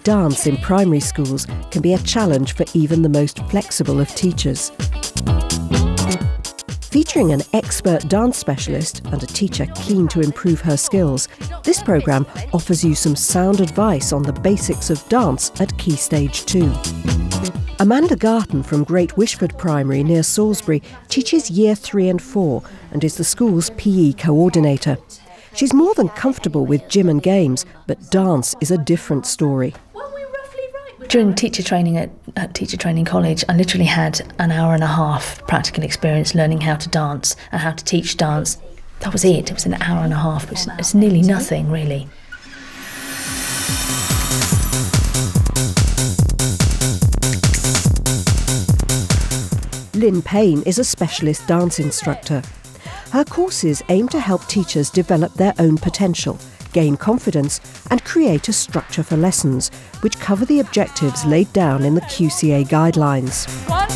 dance in primary schools can be a challenge for even the most flexible of teachers. Featuring an expert dance specialist and a teacher keen to improve her skills, this programme offers you some sound advice on the basics of dance at Key Stage 2. Amanda Garton from Great Wishford Primary near Salisbury teaches Year 3 and 4 and is the school's PE coordinator. She's more than comfortable with gym and games, but dance is a different story. During teacher training at Teacher Training College, I literally had an hour and a half practical experience learning how to dance and how to teach dance. That was it. It was an hour and a half. It's nearly nothing, really. Lynn Payne is a specialist dance instructor. Her courses aim to help teachers develop their own potential, gain confidence and create a structure for lessons, which cover the objectives laid down in the QCA guidelines. 1, 2,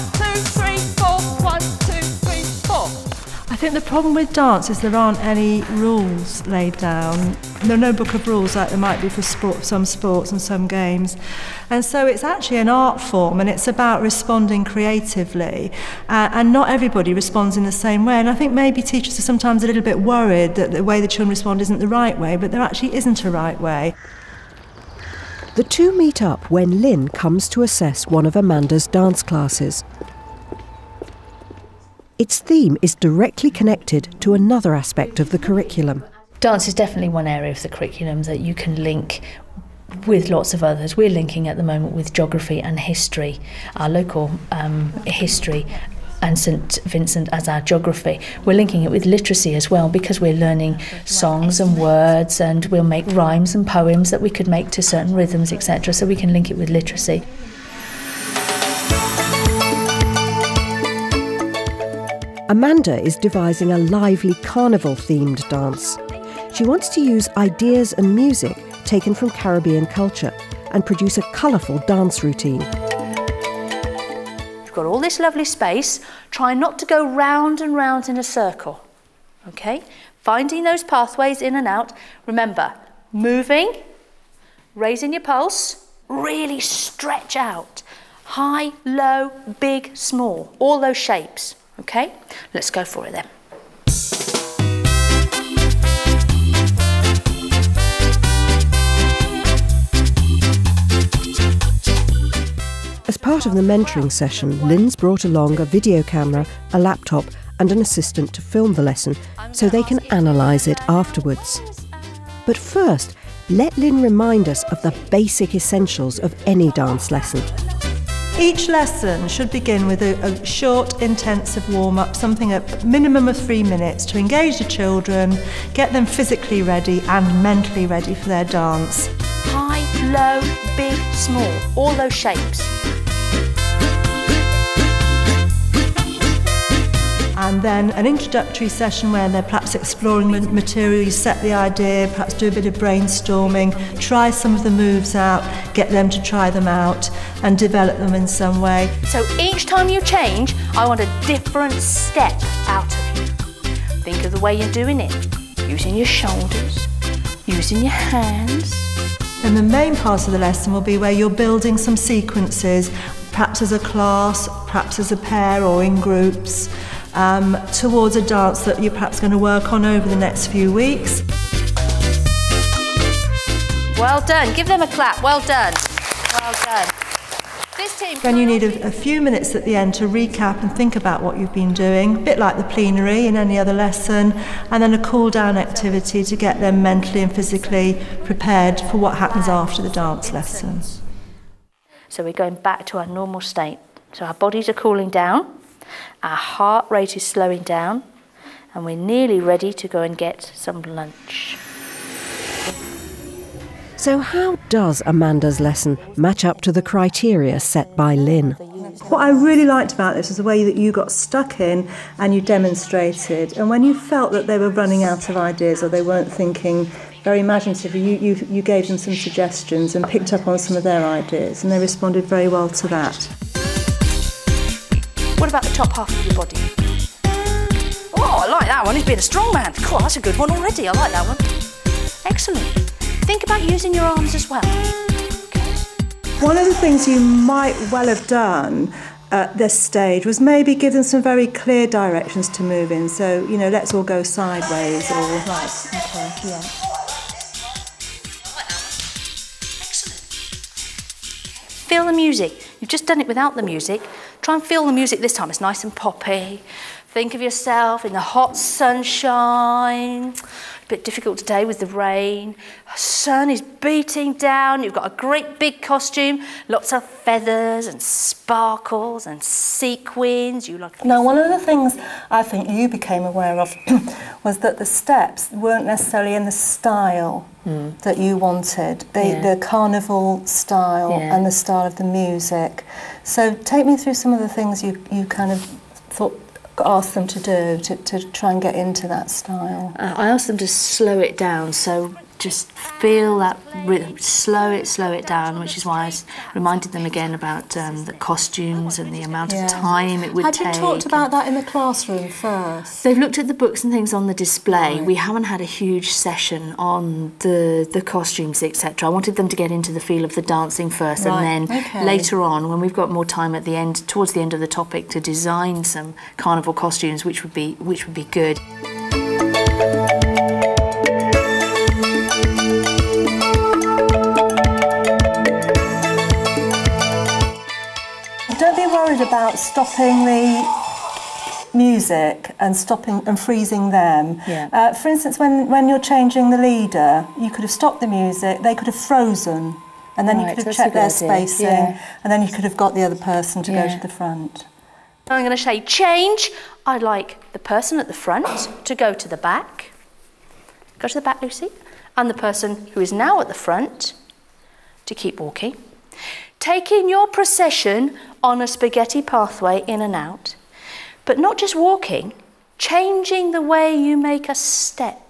3, 4, 1, 2, 3, 4. I think the problem with dance is there aren't any rules laid down. There are no book of rules like there might be for some sports and some games. And so it's actually an art form, and it's about responding creatively. And not everybody responds in the same way. And I think maybe teachers are sometimes a little bit worried that the way the children respond isn't the right way, but there actually isn't a right way. The two meet up when Lynn comes to assess one of Amanda's dance classes. Its theme is directly connected to another aspect of the curriculum. Dance is definitely one area of the curriculum that you can link with lots of others. We're linking at the moment with geography and history, our local history, and St Vincent as our geography. We're linking it with literacy as well, because we're learning songs and words, and we'll make rhymes and poems that we could make to certain rhythms, etc. So we can link it with literacy. Amanda is devising a lively carnival-themed dance. She wants to use ideas and music taken from Caribbean culture and produce a colourful dance routine. You've got all this lovely space. Try not to go round and round in a circle, okay? Finding those pathways in and out. Remember, moving, raising your pulse, really stretch out. High, low, big, small, all those shapes, okay? Let's go for it then. As part of the mentoring session, Lynn's brought along a video camera, a laptop and an assistant to film the lesson so they can analyse it afterwards. But first, let Lynn remind us of the basic essentials of any dance lesson. Each lesson should begin with a short, intensive warm-up, something a minimum of 3 minutes to engage the children, get them physically ready and mentally ready for their dance. High, low, big, small, all those shapes. And then an introductory session where they're perhaps exploring material, you set the idea, perhaps do a bit of brainstorming, try some of the moves out, get them to try them out and develop them in some way. So each time you change, I want a different step out of you. Think of the way you're doing it, using your shoulders, using your hands. And the main part of the lesson will be where you're building some sequences, perhaps as a class, perhaps as a pair or in groups, towards a dance that you're perhaps going to work on over the next few weeks. Well done. Give them a clap. Well done. Well done. This team. Then you need a few minutes at the end to recap and think about what you've been doing, a bit like the plenary in any other lesson, and then a cool-down activity to get them mentally and physically prepared for what happens after the dance lesson. So we're going back to our normal state. So our bodies are cooling down. Our heart rate is slowing down, and we're nearly ready to go and get some lunch. So how does Amanda's lesson match up to the criteria set by Lynn? What I really liked about this was the way that you got stuck in and you demonstrated, and when you felt that they were running out of ideas or they weren't thinking very imaginatively, you gave them some suggestions and picked up on some of their ideas, and they responded very well to that. What about the top half of your body? Oh, I like that one. He's been a strong man. Cool, that's a good one already. I like that one. Excellent. Think about using your arms as well. Okay. One of the things you might well have done at this stage was maybe give them some very clear directions to move in. So, you know, let's all go sideways or... Right, okay, yeah. Excellent. Feel the music. You've just done it without the music. Try and feel the music this time. It's nice and poppy. Think of yourself in the hot sunshine. A bit difficult today with the rain. The sun is beating down. You've got a great big costume, lots of feathers and sparkles and sequins. You like. Now, one of the things I think you became aware of was that the steps weren't necessarily in the style that you wanted, the carnival style and the style of the music. So take me through some of the things you kind of thought, asked them to do to try and get into that style. I asked them to slow it down, so just feel that rhythm, slow it down, which is why I reminded them again about the costumes and the amount of time it would take. Had you talked about that in the classroom first? They've looked at the books and things on the display. Right. We haven't had a huge session on the costumes, etc. I wanted them to get into the feel of the dancing first, and then later on, when we've got more time at the end, towards the end of the topic, to design some carnival costumes, which would be good. Don't be worried about stopping the music and stopping and freezing them. Yeah. For instance, when you're changing the leader, you could have stopped the music, they could have frozen, and then you could have checked their spacing, and then you could have got the other person to go to the front. I'm going to say change. I'd like the person at the front to go to the back. Go to the back, Lucy. And the person who is now at the front to keep walking. Taking your procession on a spaghetti pathway in and out, but not just walking, changing the way you make a step.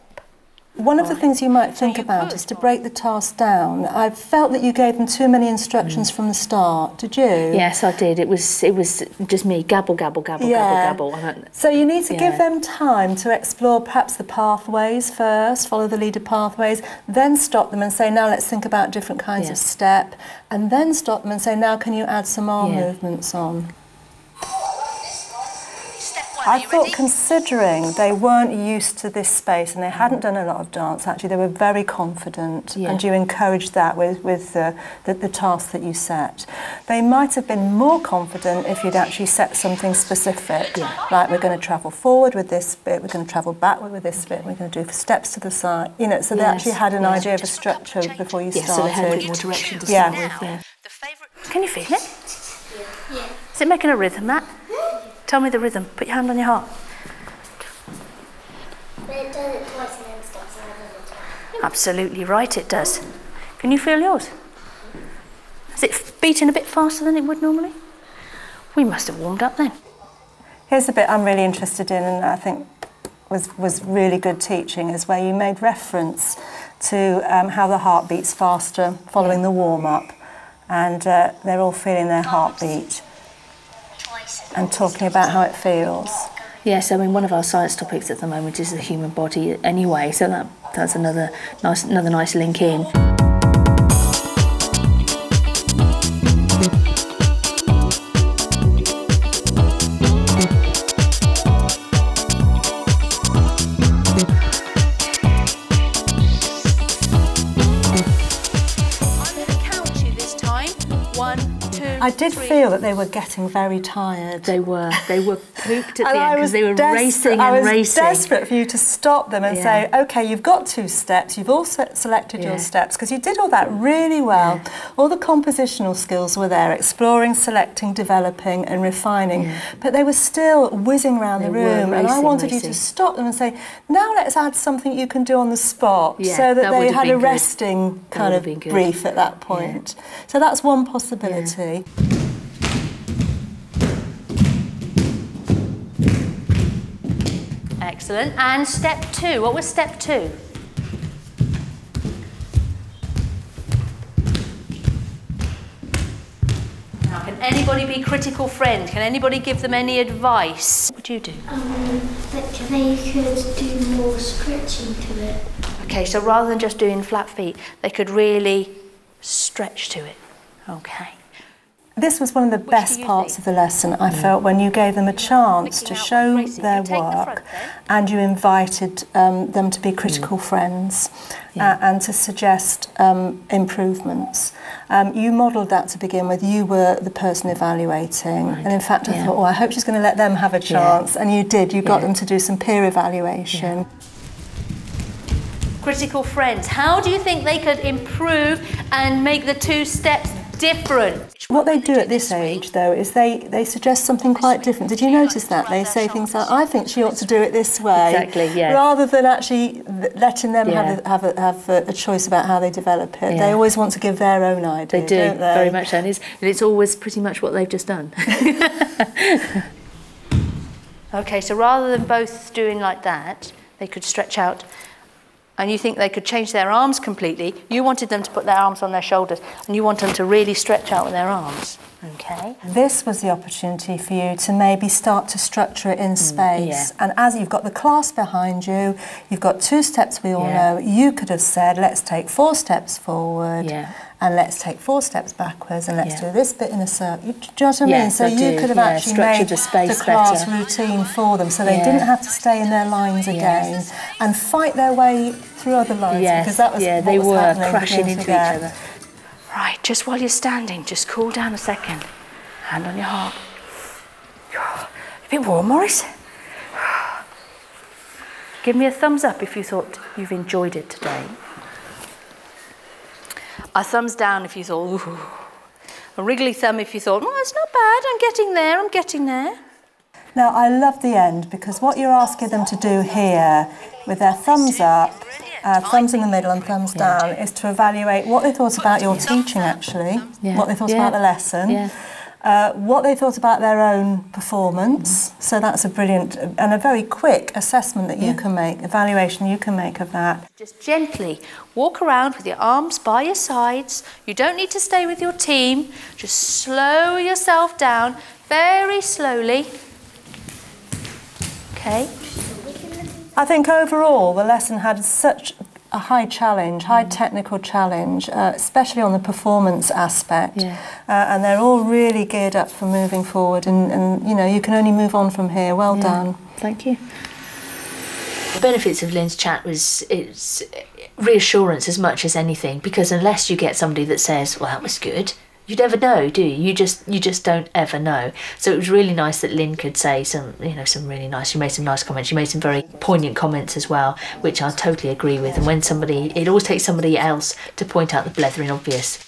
One of the things you might think about is to break the task down. I felt that you gave them too many instructions from the start. Did you? Yes, I did. It was just me, gabble, gabble, gabble, gabble, gabble. So you need to give them time to explore perhaps the pathways first, follow the leader pathways, then stop them and say, now let's think about different kinds of step, and then stop them and say, now can you add some arm movements on? I thought, considering they weren't used to this space and they hadn't done a lot of dance, actually they were very confident, and you encouraged that with the task that you set. They might have been more confident if you'd actually set something specific, like we're going to travel forward with this bit, we're going to travel backward with this bit, we're going to do steps to the side, you know, so they actually had an idea of a structure before you started. So they had a bit more direction to start with. Can you feel it? Yeah. Is it making a rhythm, Matt? Tell me the rhythm. Put your hand on your heart. It does it twice and then stops. Absolutely right, it does. Can you feel yours? Is it beating a bit faster than it would normally? We must have warmed up then. Here's the bit I'm really interested in, and I think was really good teaching, is where you made reference to how the heart beats faster following the warm-up, and they're all feeling their heartbeat and talking about how it feels. Yes, I mean, one of our science topics at the moment is the human body anyway, so that's another nice link in. I did feel that they were getting very tired. They were pooped at the end because they were racing and racing. I was desperate for you to stop them and say, OK, you've got 2 steps, you've all selected your steps, because you did all that really well. All the compositional skills were there, exploring, selecting, developing and refining, but they were still whizzing around the room, and I wanted you to stop them and say, now let's add something you can do on the spot, so that they had a resting kind of brief at that point. So that's one possibility. Excellent. And step 2. What was step 2? Now, can anybody be critical friend? Can anybody give them any advice? What would you do? That they could do more stretching to it. Okay, so rather than just doing flat feet, they could really stretch to it. Okay. This was one of the best parts of the lesson, I felt, when you gave them a chance to show their work and you invited them to be critical friends and to suggest improvements. You modelled that to begin with. You were the person evaluating. Right. And in fact, I thought, I hope she's going to let them have a chance. And you did. You got them to do some peer evaluation. Critical friends, how do you think they could improve and make the 2 steps different? What they do at this age, though, is they suggest something quite different. Did you notice that? They say things like, I think she ought to do it this way. Exactly, yeah. Rather than actually letting them have a choice about how they develop it. Yeah. They always want to give their own idea, They do, don't they? very much so. And it's always pretty much what they've just done. Okay, so rather than both doing like that, they could stretch out. And you think they could change their arms completely. You wanted them to put their arms on their shoulders and you want them to really stretch out with their arms. Okay. This was the opportunity for you to maybe start to structure it in space. And as you've got the class behind you, you've got 2 steps we all know, you could have said, let's take 4 steps forward and let's take 4 steps backwards and let's do this bit in a circle. Do you know what I mean? So you could have actually made the class routine for them so they didn't have to stay in their lines again and fight their way through other lines because that was what they was were happening crashing into each together. other. Right, just while you're standing, just cool down a second. Hand on your heart. A bit warm, Maurice. Give me a thumbs up if you thought you've enjoyed it today. A thumbs down if you thought, ooh. A wriggly thumb if you thought, oh, it's not bad, I'm getting there. Now, I love the end because what you're asking them to do here with their thumbs up, thumbs in the middle and thumbs down, is to evaluate what they thought about your teaching, actually, what they thought about the lesson, what they thought about their own performance. So that's a brilliant and a very quick assessment that you can make, evaluation you can make of that. Just gently walk around with your arms by your sides. You don't need to stay with your team. Just slow yourself down very slowly. Okay. I think overall the lesson had such a high challenge, high technical challenge, especially on the performance aspect. And they're all really geared up for moving forward and you know, you can only move on from here. Well done. Thank you. The benefits of Lynn's chat was it's reassurance as much as anything, because unless you get somebody that says, well, that was good, you never know, do you? You just don't ever know. So it was really nice that Lynn could say some really nice. She made some nice comments. She made some very poignant comments as well, which I totally agree with. And when it always takes somebody else to point out the blethering obvious.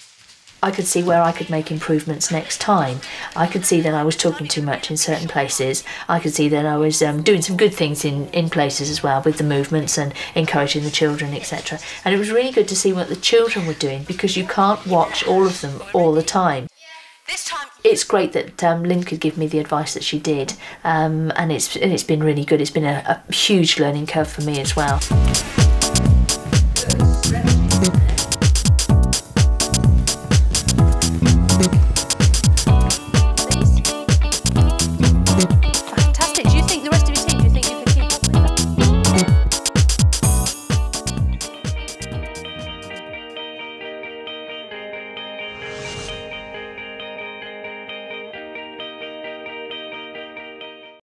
I could see where I could make improvements next time. I could see that I was talking too much in certain places. I could see that I was doing some good things in places as well with the movements and encouraging the children, etc. And it was really good to see what the children were doing, because you can't watch all of them all the time. It's great that Lynn could give me the advice that she did, and it's been really good. It's been a huge learning curve for me as well.